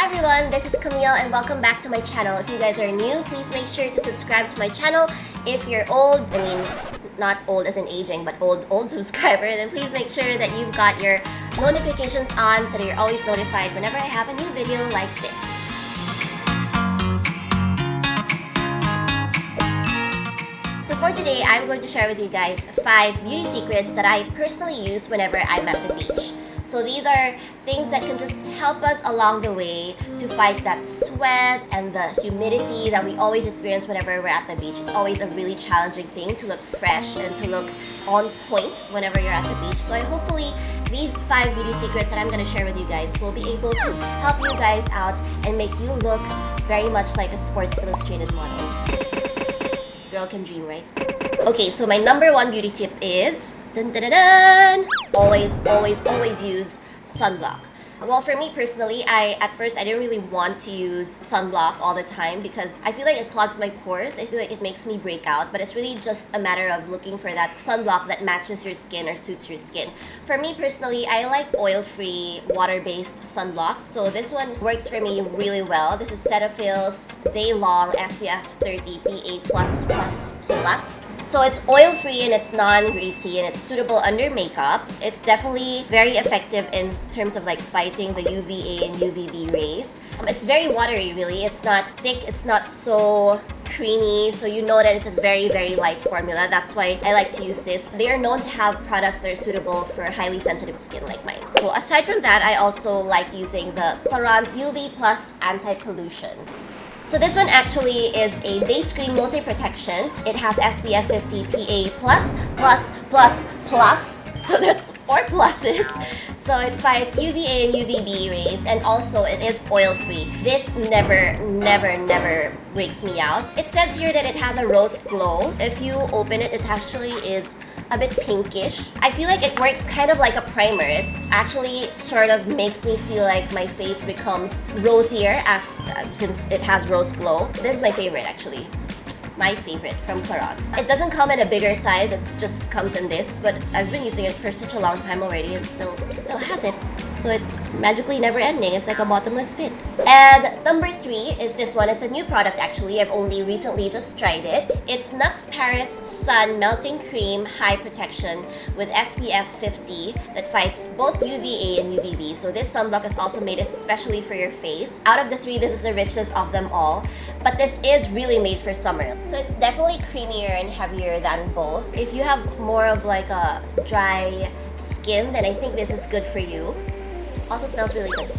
Hi everyone, this is Camille and welcome back to my channel. If you guys are new, please make sure to subscribe to my channel. If you're old, I mean, not old as in aging, but old subscriber, then please make sure that you've got your notifications on so that you're always notified whenever I have a new video like this. So for today, I'm going to share with you guys 5 beauty secrets that I personally use whenever I'm at the beach. So these are things that can just help us along the way to fight that sweat and the humidity that we always experience whenever we're at the beach. It's always a really challenging thing to look fresh and to look on point whenever you're at the beach. So hopefully these 5 beauty secrets that I'm going to share with you guys will be able to help you guys out and make you look very much like a Sports Illustrated model. Girl can dream, right? Okay, so my number 1 beauty tip is always use sunblock. Well, for me personally, at first I didn't really want to use sunblock all the time because I feel like it clogs my pores. I feel like it makes me break out, but it's really just a matter of looking for that sunblock that matches your skin or suits your skin. For me personally, I like oil-free, water-based sunblocks, so this one works for me really well. This is Cetaphil's Day Long SPF 30 PA++++. So it's oil-free and it's non-greasy and it's suitable under makeup. It's definitely very effective in terms of like fighting the UVA and UVB rays. It's very watery really. It's not thick, it's not so creamy, so you know that it's a very light formula. That's why I like to use this. They are known to have products that are suitable for highly sensitive skin like mine. So aside from that, I also like using the Clarins UV Plus Anti-Pollution. So this one actually is a day screen multi-protection. It has SPF 50 PA+++++. So that's 4 pluses. So it fights UVA and UVB rays, and also it is oil-free. This never breaks me out. It says here that it has a rose glow. If you open it, it actually is a bit pinkish. I feel like it works kind of like a primer. It actually sort of makes me feel like my face becomes rosier since it has rose glow. This is my favorite actually. My favorite from Clarins. It doesn't come in a bigger size, it just comes in this, but I've been using it for such a long time already and still has it. So it's magically never ending. It's like a bottomless pit. And number 3 is this one. It's a new product actually. I've only recently just tried it. It's Nuts Paris Sun Melting Cream High Protection with SPF 50 that fights both UVA and UVB. So this sunblock is also made especially for your face. Out of the 3, this is the richest of them all. But this is really made for summer. So it's definitely creamier and heavier than both. If you have more of like a dry skin, then I think this is good for you. Also smells really good.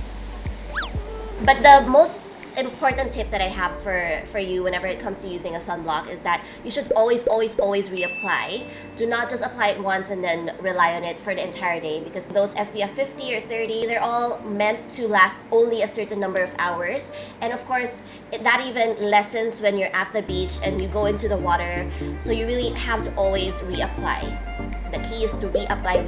But the most important tip that I have for you whenever it comes to using a sunblock is that you should always reapply. Do not just apply it once and then rely on it for the entire day, because those SPF 50 or 30, they're all meant to last only a certain number of hours. And of course, that even lessens when you're at the beach and you go into the water. So you really have to always reapply. The key is to reapply.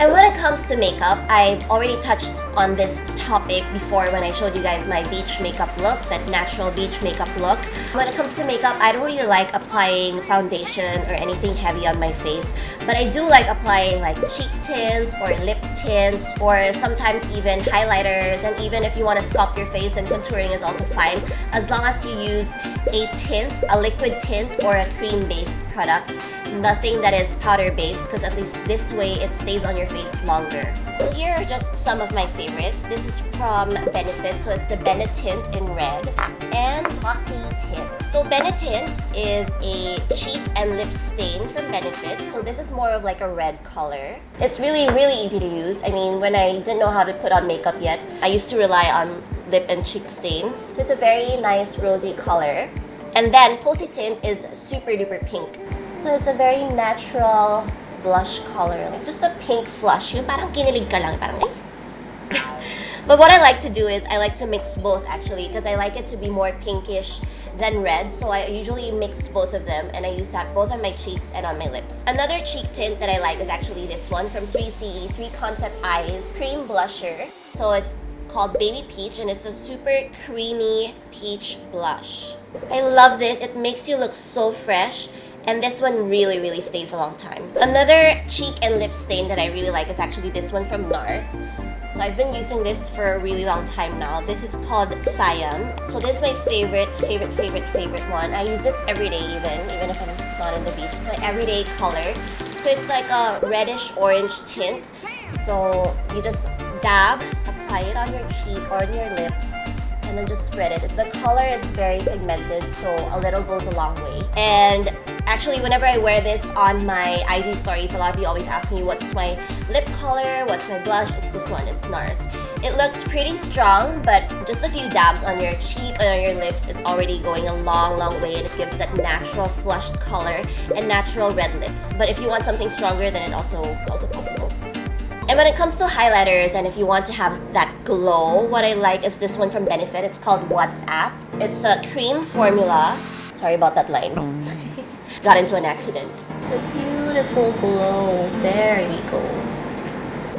And when it comes to makeup, I've already touched on this topic before when I showed you guys my beach makeup look, that natural beach makeup look. When it comes to makeup, I don't really like applying foundation or anything heavy on my face, but I do like applying like cheek tints or lip tints or sometimes even highlighters, and even if you want to sculpt your face, then contouring is also fine as long as you use a tint, a liquid tint or a cream-based product. Nothing that is powder-based, because at least this way it stays on your face longer. So here are just some of my favorites. This is from Benefit, so it's the Benetint in red, and Tossy Tint. So Benetint is a cheek and lip stain from Benefit, so this is more of like a red color. It's really easy to use. I mean, when I didn't know how to put on makeup yet, I used to rely on lip and cheek stains. So it's a very nice rosy color. And then Posy Tint is super duper pink. So it's a very natural blush color, like just a pink flush. Yung parang kinilig ka lang, parang eh. But what I like to do is I like to mix both actually, because I like it to be more pinkish than red. So I usually mix both of them, and I use that both on my cheeks and on my lips. Another cheek tint that I like is actually this one from 3CE, 3 Concept Eyes Cream Blusher. So it's called Baby Peach, and it's a super creamy peach blush. I love this. It makes you look so fresh. And this one really stays a long time. Another cheek and lip stain that I really like is actually this one from NARS. So I've been using this for a really long time now. This is called Cyan. So this is my favorite one. I use this every day even if I'm not on the beach. It's my everyday color. So it's like a reddish orange tint. So you just dab, apply it on your cheek or on your lips, and then just spread it. The color is very pigmented, so a little goes a long way. And actually, whenever I wear this on my IG stories, a lot of you always ask me what's my lip color, what's my blush. It's this one, it's NARS. It looks pretty strong, but just a few dabs on your cheek and on your lips, it's already going a long way, and it gives that natural flushed color and natural red lips. But if you want something stronger, then it's also possible. And when it comes to highlighters, and if you want to have that glow, what I like is this one from Benefit. It's called WhatsApp. It's a cream formula. Sorry about that line. Got into an accident. It's a beautiful glow. There we go.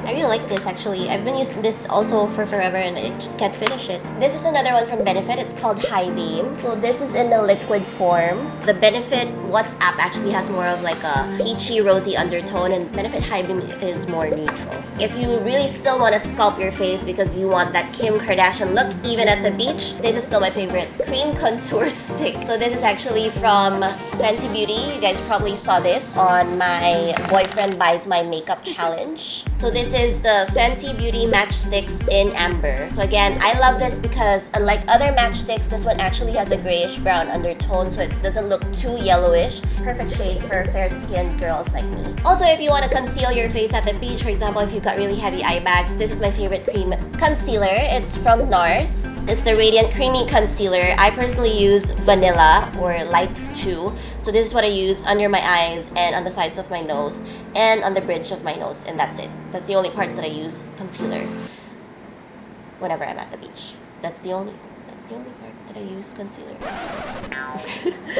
I really like this actually. I've been using this also for forever and I just can't finish it. This is another one from Benefit. It's called High Beam. So this is in the liquid form. The Benefit WhatsApp actually has more of like a peachy rosy undertone, and Benefit High Beam is more neutral. If you really still want to sculpt your face because you want that Kim Kardashian look even at the beach, this is still my favorite cream contour stick. So this is actually from Fenty Beauty. You guys probably saw this on my Boyfriend Buys My Makeup challenge. So this is the Fenty Beauty Matchsticks in Amber. So again, I love this because unlike other matchsticks, this one actually has a grayish brown undertone, so it doesn't look too yellowish. Perfect shade for fair-skinned girls like me. Also, if you want to conceal your face at the beach, for example, if you've got really heavy eye bags, this is my favorite cream concealer. It's from NARS. It's the Radiant Creamy Concealer. I personally use Vanilla or Light 2. So this is what I use under my eyes and on the sides of my nose and on the bridge of my nose, and that's it. That's the only parts that I use concealer whenever I'm at the beach. That's the only part that I use concealer.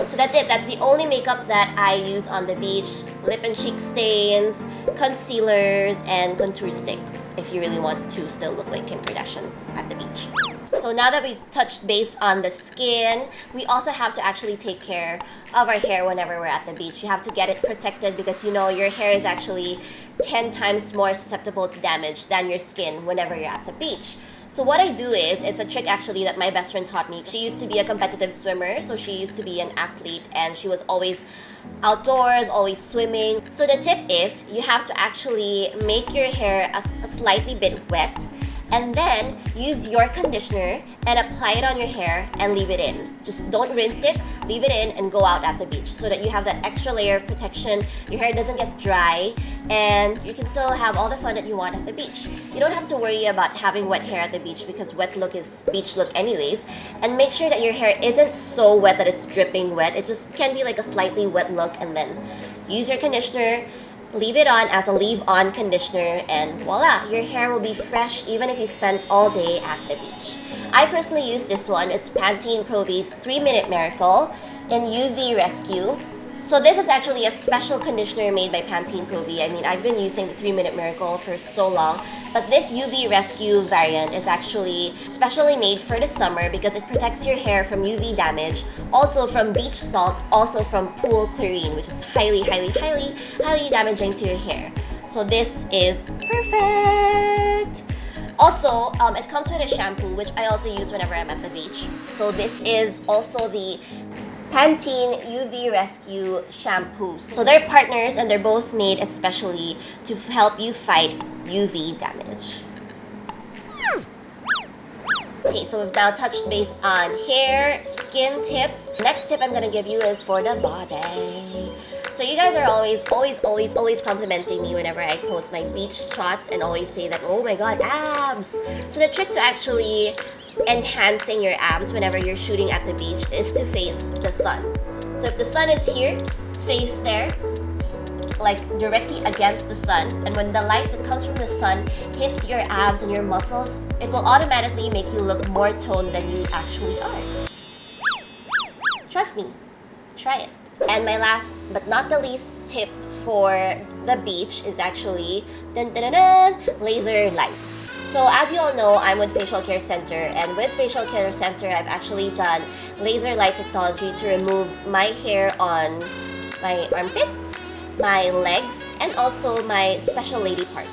So that's it. That's the only makeup that I use on the beach. Lip and cheek stains, concealers, and contour stick if you really want to still look like Kim Kardashian at the beach. So now that we've touched base on the skin, we also have to actually take care of our hair whenever we're at the beach. You have to get it protected because you know your hair is actually 10 times more susceptible to damage than your skin whenever you're at the beach. So what I do is, it's a trick actually that my best friend taught me. She used to be a competitive swimmer, so she used to be an athlete and she was always outdoors, always swimming. So the tip is, you have to actually make your hair a slightly bit wet, and then use your conditioner and apply it on your hair and leave it in. Just don't rinse it, leave it in, and go out at the beach so that you have that extra layer of protection. Your hair doesn't get dry, and you can still have all the fun that you want at the beach. You don't have to worry about having wet hair at the beach because wet look is beach look anyways. And make sure that your hair isn't so wet that it's dripping wet. It just can be like a slightly wet look, and then use your conditioner, leave it on as a leave-on conditioner, and voila, your hair will be fresh even if you spend all day at the beach. I personally use this one. It's Pantene Pro V's 3-Minute Miracle in UV Rescue. So this is actually a special conditioner made by Pantene Pro V. I mean, I've been using the 3-Minute Miracle for so long, but this UV Rescue variant is actually specially made for the summer because it protects your hair from UV damage, also from beach salt, also from pool chlorine, which is highly damaging to your hair. So this is perfect! Also, it comes with a shampoo, which I also use whenever I'm at the beach. So this is also the Pantene UV Rescue shampoo. So they're partners and they're both made especially to help you fight UV damage. Okay, so we've now touched base on hair, skin tips. Next tip I'm gonna give you is for the body. So you guys are always complimenting me whenever I post my beach shots and always say that, oh my god, abs! So the trick to actually enhancing your abs whenever you're shooting at the beach is to face the sun. So if the sun is here, face there, like directly against the sun, and when the light that comes from the sun hits your abs and your muscles, it will automatically make you look more toned than you actually are. Trust me, try it. And my last but not the least tip for the beach is actually laser light. So as you all know, I'm with Facial Care Center, and with Facial Care Center, I've actually done laser light technology to remove my hair on my armpits, my legs, and also my special lady parts.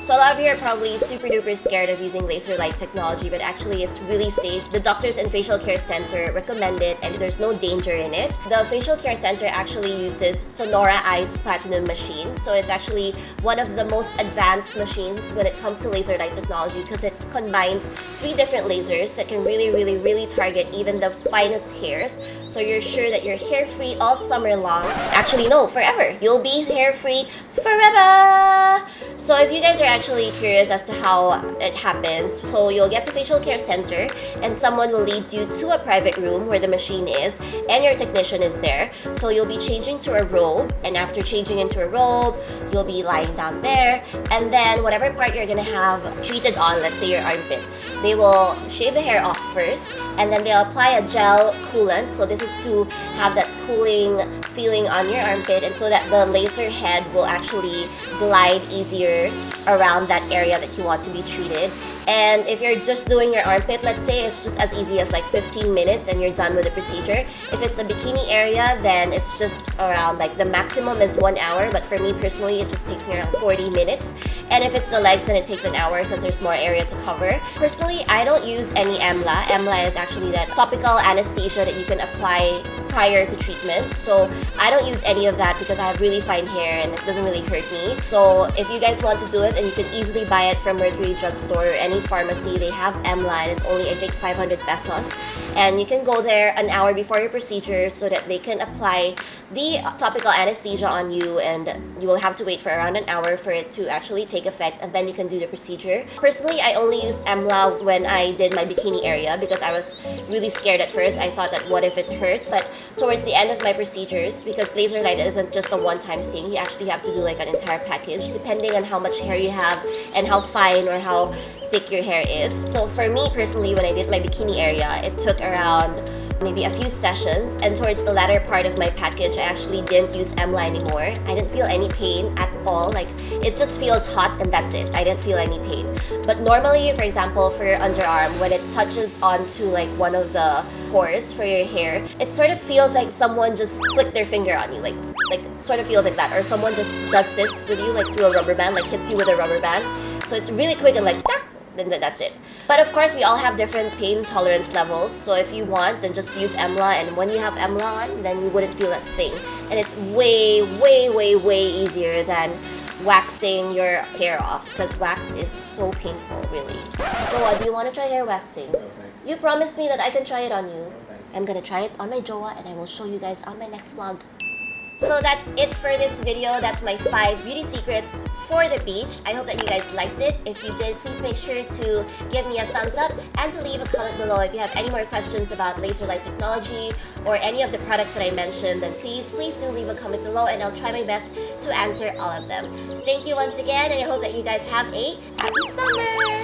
So a lot of you are probably super duper scared of using laser light technology, but actually it's really safe. The doctors in Facial Care Center recommend it and there's no danger in it. The Facial Care Center actually uses Sonora Eyes Platinum machine. So it's actually one of the most advanced machines when it comes to laser light technology because it combines 3 different lasers that can really target even the finest hairs. So you're sure that you're hair free all summer long. Actually, no, forever. You'll be hair free forever. So if you guys are actually curious as to how it happens, so you'll get to Facial Care Center and someone will lead you to a private room where the machine is and your technician is there. So you'll be changing to a robe, and after changing into a robe, you'll be lying down there, and then whatever part you're gonna have treated on, let's say your armpit, they will shave the hair off first, and then they'll apply a gel coolant. So this is to have that cooling feeling on your armpit, and so that the laser head will actually glide easier around that area that you want to be treated. And if you're just doing your armpit, let's say, it's just as easy as like 15 minutes and you're done with the procedure. If it's a bikini area, then it's just around, like, the maximum is 1 hour, but for me personally, it just takes me around 40 minutes. And if it's the legs, then it takes an hour because there's more area to cover. Personally, I don't use any EMLA. EMLA is actually that topical anesthesia that you can apply prior to treatment. So I don't use any of that because I have really fine hair and it doesn't really hurt me. So if you guys want to do it, and you can easily buy it from Mercury Drugstore or any pharmacy, they have EMLA and it's only, I think, 500 pesos. And you can go there an hour before your procedure so that they can apply the topical anesthesia on you, and you will have to wait for around an hour for it to actually take effect, and then you can do the procedure. Personally, I only used EMLA when I did my bikini area because I was really scared at first. I thought that what if it hurts? But towards the end of my procedures, because laser light isn't just a one-time thing, you actually have to do like an entire package depending on how much hair you have and how fine or how thick your hair is. So for me personally, when I did my bikini area, it took around maybe a few sessions, and towards the latter part of my package, I actually didn't use EMLA anymore. I didn't feel any pain at all. Like, it just feels hot and that's it. I didn't feel any pain. But normally, for example, for your underarm, when it touches onto like one of the pores for your hair, it sort of feels like someone just flicked their finger on you, like sort of feels like that, or someone just does this with you, like through a rubber band, like hits you with a rubber band. So it's really quick and like that. Then that's it. But of course, we all have different pain tolerance levels. So if you want, then just use EMLA, and when you have EMLA on, then you wouldn't feel that thing. And it's way easier than waxing your hair off, because wax is so painful, really. Joa, do you want to try hair waxing? No, thanks. You promised me that I can try it on you. No, thanks. I'm gonna try it on my Joa, and I will show you guys on my next vlog. So that's it for this video. That's my 5 beauty secrets for the beach. I hope that you guys liked it. If you did, please make sure to give me a thumbs up and to leave a comment below. If you have any more questions about laser light technology or any of the products that I mentioned, then please do leave a comment below, and I'll try my best to answer all of them. Thank you once again, and I hope that you guys have a happy summer!